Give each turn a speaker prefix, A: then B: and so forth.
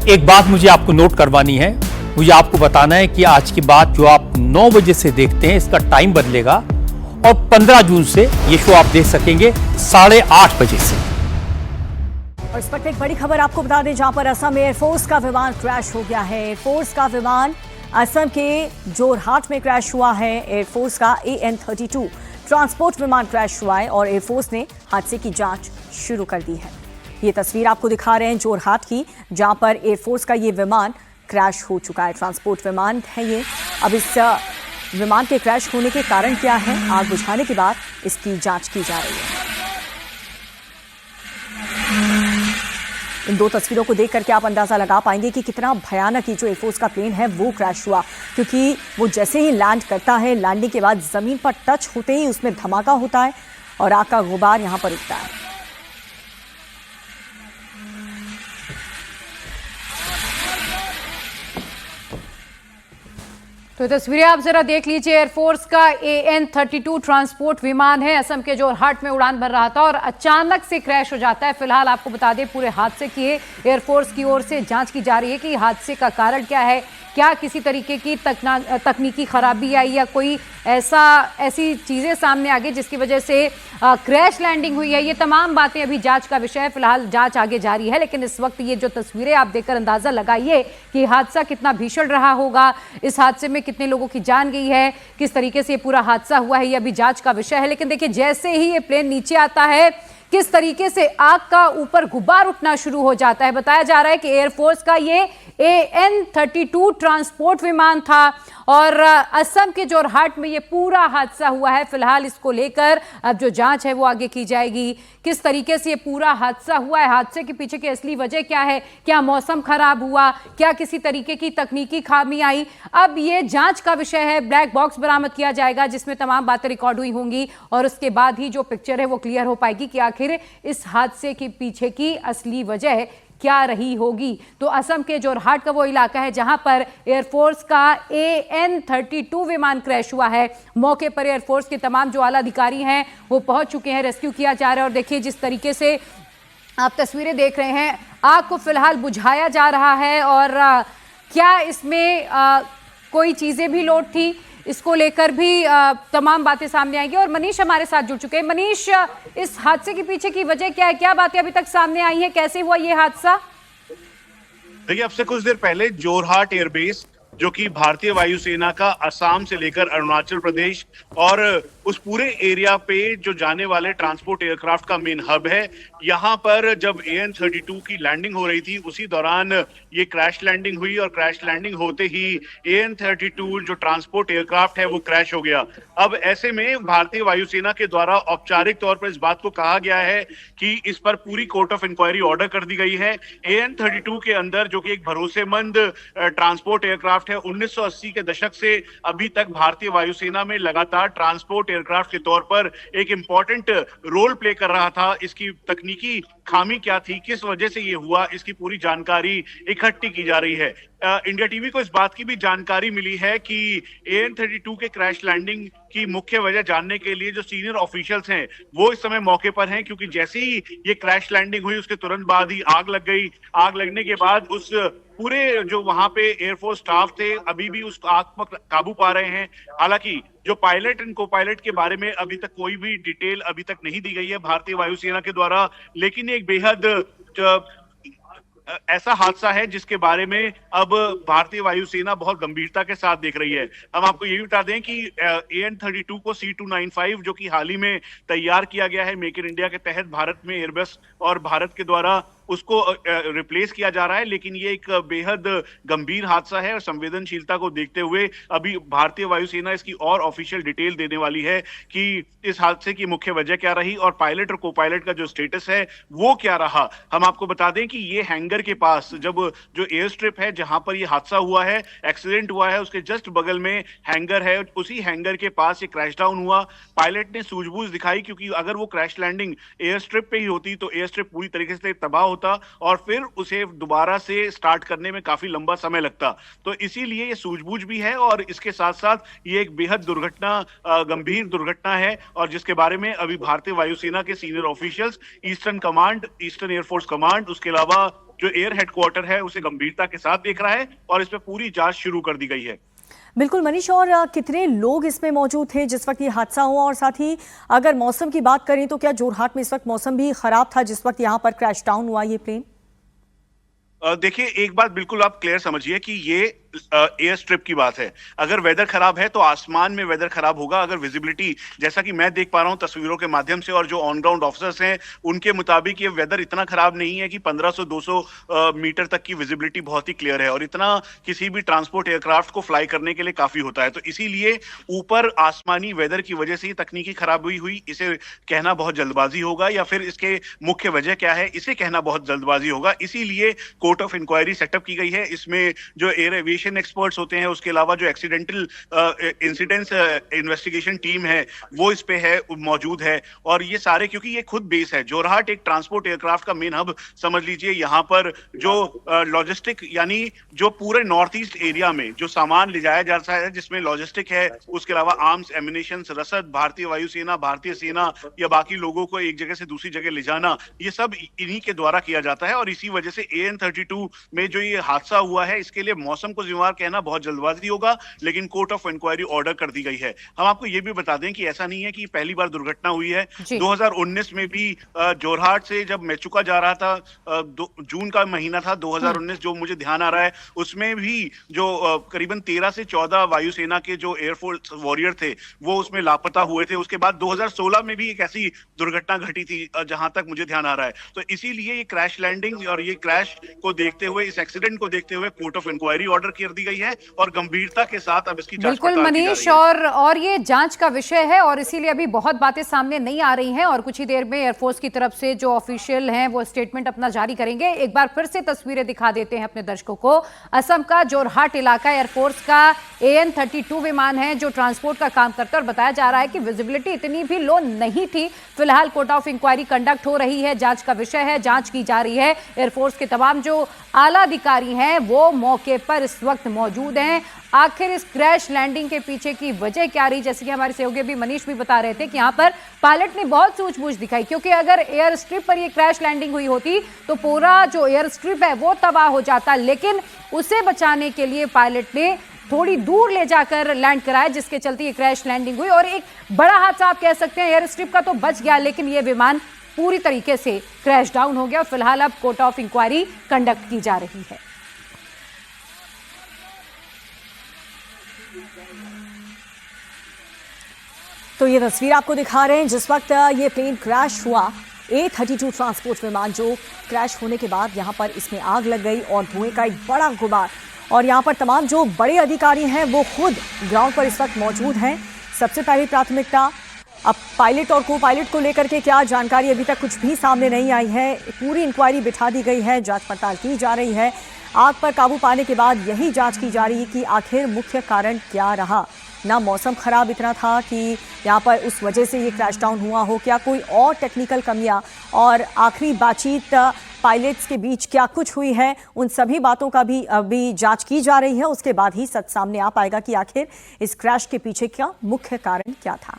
A: एक बात मुझे आपको नोट करवानी है, मुझे आपको बताना है कि आज की बात जो आप 9 बजे से देखते हैं इसका टाइम बदलेगा और 15 जून से ये शो आप देख सकेंगे 8:30 बजे से।
B: और इस वक्त एक बड़ी खबर आपको बता दें, जहां पर असम एयरफोर्स का विमान क्रैश हो गया है। एयरफोर्स का विमान असम के जोरहाट में क्रैश हुआ है। एयरफोर्स का AN-32 ट्रांसपोर्ट विमान क्रैश हुआ है और एयरफोर्स ने हादसे की जांच शुरू कर दी है। ये तस्वीर आपको दिखा रहे हैं जोरहाट की, जहां पर एयरफोर्स का ये विमान क्रैश हो चुका है। ट्रांसपोर्ट विमान है ये। अब इस विमान के क्रैश होने के कारण क्या है, आग बुझाने के बाद इसकी जांच की जा रही है। इन दो तस्वीरों को देख करके आप अंदाजा लगा पाएंगे कि कितना भयानक ये जो एयरफोर्स का प्लेन है वो क्रैश हुआ, क्योंकि वो जैसे ही लैंड करता है, लैंडिंग के बाद जमीन पर टच होते ही उसमें धमाका होता है और आग का गुबार यहां पर उठता है।
C: तो तस्वीरें आप जरा देख लीजिए। एयरफोर्स का AN-32 ट्रांसपोर्ट विमान है, असम के जोरहाट में उड़ान भर रहा था और अचानक से क्रैश हो जाता है। फिलहाल आपको बता दें, पूरे हादसे की एयरफोर्स की ओर से जांच की जा रही है कि हादसे का कारण क्या है, क्या किसी तरीके की तकनीकी खराबी आई या कोई ऐसी चीजें सामने आ गई जिसकी वजह से क्रैश लैंडिंग हुई है। ये तमाम बातें अभी जांच का विषय है। फिलहाल जांच आगे जारी है, लेकिन इस वक्त ये जो तस्वीरें आप देखकर अंदाजा लगाइए कि हादसा कितना भीषण रहा होगा, इस हादसे में कितने लोगों की जान गई है, किस तरीके से ये पूरा हादसा हुआ है, ये अभी जांच का विषय है। लेकिन देखिए, जैसे ही ये प्लेन नीचे आता है, किस तरीके से आग का ऊपर गुबार उठना शुरू हो जाता है। बताया जा रहा है कि एयरफोर्स का ये AN-32 ट्रांसपोर्ट विमान था और असम के जोरहाट में ये पूरा हादसा हुआ है। फिलहाल इसको लेकर अब जो जांच है वो आगे की जाएगी। किस तरीके से ये पूरा हादसा हुआ है, हादसे के पीछे की असली वजह क्या है, क्या मौसम खराब हुआ, क्या किसी तरीके की तकनीकी खामी आई, अब ये जांच का विषय है। ब्लैक बॉक्स बरामद किया जाएगा जिसमें तमाम बातें रिकॉर्ड हुई होंगी और उसके बाद ही जो पिक्चर है वो क्लियर हो पाएगी कि आखिर इस हादसे के पीछे की असली वजह क्या रही होगी। तो असम के जोरहाट का वो इलाका है जहां पर एयरफोर्स का AN-32 विमान क्रैश हुआ है। मौके पर एयरफोर्स के तमाम जो आला अधिकारी हैं वो पहुंच चुके हैं, रेस्क्यू किया जा रहा है। और देखिए, जिस तरीके से आप तस्वीरें देख रहे हैं, आग को फिलहाल बुझाया जा रहा है और क्या इसमें कोई चीजें भी लोड थी, इसको लेकर भी तमाम बातें सामने आएंगी। और मनीष हमारे साथ जुड़ चुके हैं। मनीष, इस हादसे के पीछे की वजह क्या है, क्या बातें अभी तक सामने आई हैं, कैसे हुआ ये हादसा?
D: देखिए, अब से कुछ देर पहले जोरहाट एयरबेस, जो कि भारतीय वायुसेना का असम से लेकर अरुणाचल प्रदेश और उस पूरे एरिया पे जो जाने वाले ट्रांसपोर्ट एयरक्राफ्ट का मेन हब है, यहाँ पर जब AN-32 की लैंडिंग हो रही थी, उसी दौरान ये क्रैश लैंडिंग हुई और क्रैश लैंडिंग होते ही AN-32 जो ट्रांसपोर्ट एयरक्राफ्ट है वो क्रैश हो गया। अब ऐसे में भारतीय वायुसेना के द्वारा औपचारिक तौर पर इस बात को कहा गया है कि इस पर पूरी कोर्ट ऑफ इंक्वायरी ऑर्डर कर दी गई है। AN-32 के अंदर, जो कि एक भरोसेमंद ट्रांसपोर्ट एयरक्राफ्ट है, 1980 के दशक से अभी तक भारतीय वायुसेना में लगातार ट्रांसपोर्ट एयरक्राफ्ट के तौर पर एक इंपॉर्टेंट रोल प्ले कर रहा था। इसकी तकनीकी खामी क्या थी, किस वजह से ये हुआ, इसकी पूरी जानकारी इकट्ठी की जा रही है। इंडिया टीवी को इस बात की भी जानकारी मिली है कि AN-32 के क्रैश लैंडिंग की मुख्य वजह जानने के लिए जो सीनियर ऑफिशियल्स हैं वो इस समय मौके पर हैं, क्योंकि जैसे ही ये क्रैश लैंडिंग हुई उसके तुरंत बाद ही आग लग गई। आग लगने के बाद उस पूरे जो वहां पे एयरफोर्स स्टाफ थे अभी भी उस आग पर काबू पा रहे हैं। हालांकि जो पायलट एंड को पायलट के बारे में अभी तक कोई भी डिटेल अभी तक नहीं दी गई है भारतीय वायुसेना के द्वारा, लेकिन एक बेहद ऐसा हादसा है जिसके बारे में अब भारतीय वायुसेना बहुत गंभीरता के साथ देख रही है। हम आपको ये भी बता दें कि AN-32 को C-295 जो कि हाल ही में तैयार किया गया है मेक इन इंडिया के तहत भारत में एयरबस और भारत के द्वारा, उसको रिप्लेस किया जा रहा है। लेकिन ये एक बेहद गंभीर हादसा है और संवेदनशीलता को देखते हुए अभी भारतीय वायुसेना इसकी और ऑफिशियल डिटेल देने वाली है कि इस हादसे की मुख्य वजह क्या रही और पायलट और को पायलट का जो स्टेटस है वो क्या रहा। हम आपको बता दें कि ये हैंगर के पास जब जो एयर स्ट्रिप है जहां पर ये हादसा हुआ है, एक्सीडेंट हुआ है, उसके जस्ट बगल में हैंगर है, उसी हैंगर के पास ये क्रैश डाउन हुआ। पायलट ने सूझबूझ दिखाई, क्योंकि अगर वो क्रैश लैंडिंग एयर स्ट्रिप पे ही होती तो एयर स्ट्रिप पूरी तरीके से तबाह होता और फिर उसे दोबारा से स्टार्ट करने में काफी लंबा समय लगता। तो इसीलिए ये सूझबूझ भी है और इसके साथ साथ ये एक बेहद गंभीर दुर्घटना है और जिसके बारे में अभी भारतीय वायुसेना के senior officials, eastern air force command, उसके अलावा जो एयर हेडक्वार्टर है उसे गंभीरता के साथ देख रहा है और इस पर पूरी जांच शुरू कर दी गई है।
B: बिल्कुल मनीष, और कितने लोग इसमें मौजूद थे जिस वक्त ये हादसा हुआ, और साथ ही अगर मौसम की बात करें तो क्या जोरहाट में इस वक्त मौसम भी खराब था जिस वक्त यहाँ पर क्रैश डाउन हुआ ये प्लेन?
D: देखिए, एक बात बिल्कुल आप क्लियर समझिए कि ये एयर स्ट्रिप की बात है। अगर वेदर खराब है तो आसमान में वेदर खराब होगा। अगर विजिबिलिटी, जैसा कि मैं देख पा रहा हूं तस्वीरों के माध्यम से और जो ऑन ग्राउंड ऑफिसर्स हैं उनके मुताबिक, ये वेदर इतना खराब नहीं है कि 1500-200 मीटर तक की विजिबिलिटी बहुत ही क्लियर है, और इतना किसी भी ट्रांसपोर्ट एयरक्राफ्ट को फ्लाई करने के लिए काफी होता है। तो इसीलिए ऊपर आसमानी वेदर की वजह से ही तकनीकी खराबी हुई, इसे कहना बहुत जल्दबाजी होगा, या फिर इसके मुख्य वजह क्या है इसे कहना बहुत जल्दबाजी होगा। इसीलिए कोर्ट ऑफ इंक्वायरी सेटअप की गई है। इसमें जो एयर एविएशन एक्सपर्ट्स होते हैं, उसके अलावा जो एक्सीडेंटल इंसिडेंट्स इन्वेस्टिगेशन टीम है वो इस पे है, मौजूद है। और ये सारे, क्योंकि ये खुद बेस है, जोरहाट एक ट्रांसपोर्ट एयरक्राफ्ट का मेन हब समझ लीजिए। यहाँ पर जो लॉजिस्टिक, यानी जो पूरे नॉर्थ ईस्ट एरिया में जो सामान ले जाया जाता है, जिसमें लॉजिस्टिक है, उसके अलावा आर्म्स, एमिनेशन, रसद, भारतीय वायुसेना, भारतीय सेना या बाकी लोगों को एक जगह से दूसरी जगह ले जाना, ये सब इन्हीं के द्वारा किया जाता है। और इसी वजह से AN32 में जो ये हादसा हुआ है, इसके लिए मौसम को जिम्मेवार कहना बहुत जल्दबाजी होगा, लेकिन कोर्ट ऑफ इंक्वायरी ऑर्डर कर दी गई है। हम आपको ये भी बता दें कि ऐसा नहीं है कि पहली बार दुर्घटना हुई है। 2019 में भी जोरहाट से जब मेचुका जा रहा था, जून का महीना था 2019, जो मुझे ध्यान आ रहा है, उसमें भी जो करीबन 13 से 14 वायुसेना के जो एयरफोर्स वॉरियर थे वो उसमें लापता हुए थे। उसके बाद 2016 में भी एक ऐसी दुर्घटना घटी थी, जहां तक मुझे ध्यान आ रहा है। तो इसीलिए ये क्रैश लैंडिंग और ये क्रैश को देखते हुए, इस एक्सीडेंट को देखते हुए कोर्ट ऑफ इंक्वायरी ऑर्डर कर दी गई है और गंभीरता के साथ अब इसकी जांच
C: बिल्कुल मनीष, और ये जांच का विषय है और इसीलिए अभी बहुत बातें सामने नहीं आ रही हैं, और कुछ ही देर में एयरफोर्स की तरफ से जो ऑफिशियल हैं वो स्टेटमेंट अपना जारी करेंगे। एक बार फिर से तस्वीरें दिखा देते हैं अपने दर्शकों को। असम का जोरहाट इलाका, एयरफोर्स का AN32 विमान है जो ट्रांसपोर्ट का काम करता है, और बताया जा रहा है कि विजिबिलिटी इतनी भी लो नहीं थी। फिलहाल कोर्ट ऑफ इंक्वायरी कंडक्ट हो रही है, जांच का विषय है, जांच की जा रही है। एयरफोर्स के तमाम जो आला अधिकारी हैं वो मौके पर इस वक्त मौजूद हैं। आखिर इस क्रैश लैंडिंग के पीछे की वजह क्या रही, जैसे कि हमारे सहयोगी भी मनीष भी बता रहे थे कि यहाँ पर पायलट ने बहुत सूझबूझ दिखाई, क्योंकि अगर एयर स्ट्रिप पर ये क्रैश लैंडिंग हुई होती तो पूरा जो एयर स्ट्रिप है वो तबाह हो जाता, लेकिन उसे बचाने के लिए पायलट ने थोड़ी दूर ले जाकर लैंड कराया, जिसके चलते ये क्रैश लैंडिंग हुई। और एक बड़ा हादसा आप कह सकते हैं, एयर स्ट्रिप का तो बच गया, लेकिन ये विमान पूरी तरीके से क्रैश डाउन हो गया। फिलहाल अब कोर्ट ऑफ इंक्वायरी कंडक्ट की जा रही है।
B: तो ये तस्वीर आपको दिखा रहे हैं जिस वक्त ये प्लेन क्रैश हुआ, A32 ट्रांसपोर्ट विमान जो क्रैश होने के बाद यहाँ पर इसमें आग लग गई और धुएं का एक बड़ा गुबार, और यहाँ पर तमाम जो बड़े अधिकारी हैं वो खुद ग्राउंड पर इस वक्त मौजूद हैं। सबसे पहली प्राथमिकता अब पायलट और को पायलट को लेकर के क्या जानकारी, अभी तक कुछ भी सामने नहीं आई है। पूरी इंक्वायरी बिठा दी गई है, जांच पड़ताल की जा रही है। आग पर काबू पाने के बाद यही जांच की जा रही है कि आखिर मुख्य कारण क्या रहा। ना मौसम खराब इतना था कि यहाँ पर उस वजह से ये क्रैश डाउन हुआ हो, क्या कोई और टेक्निकल कमियां, और आखिरी बातचीत पायलट्स के बीच क्या कुछ हुई है, उन सभी बातों का भी अभी जांच की जा रही है। उसके बाद ही सच सामने आ पाएगा कि आखिर इस क्रैश के पीछे क्या मुख्य कारण क्या था।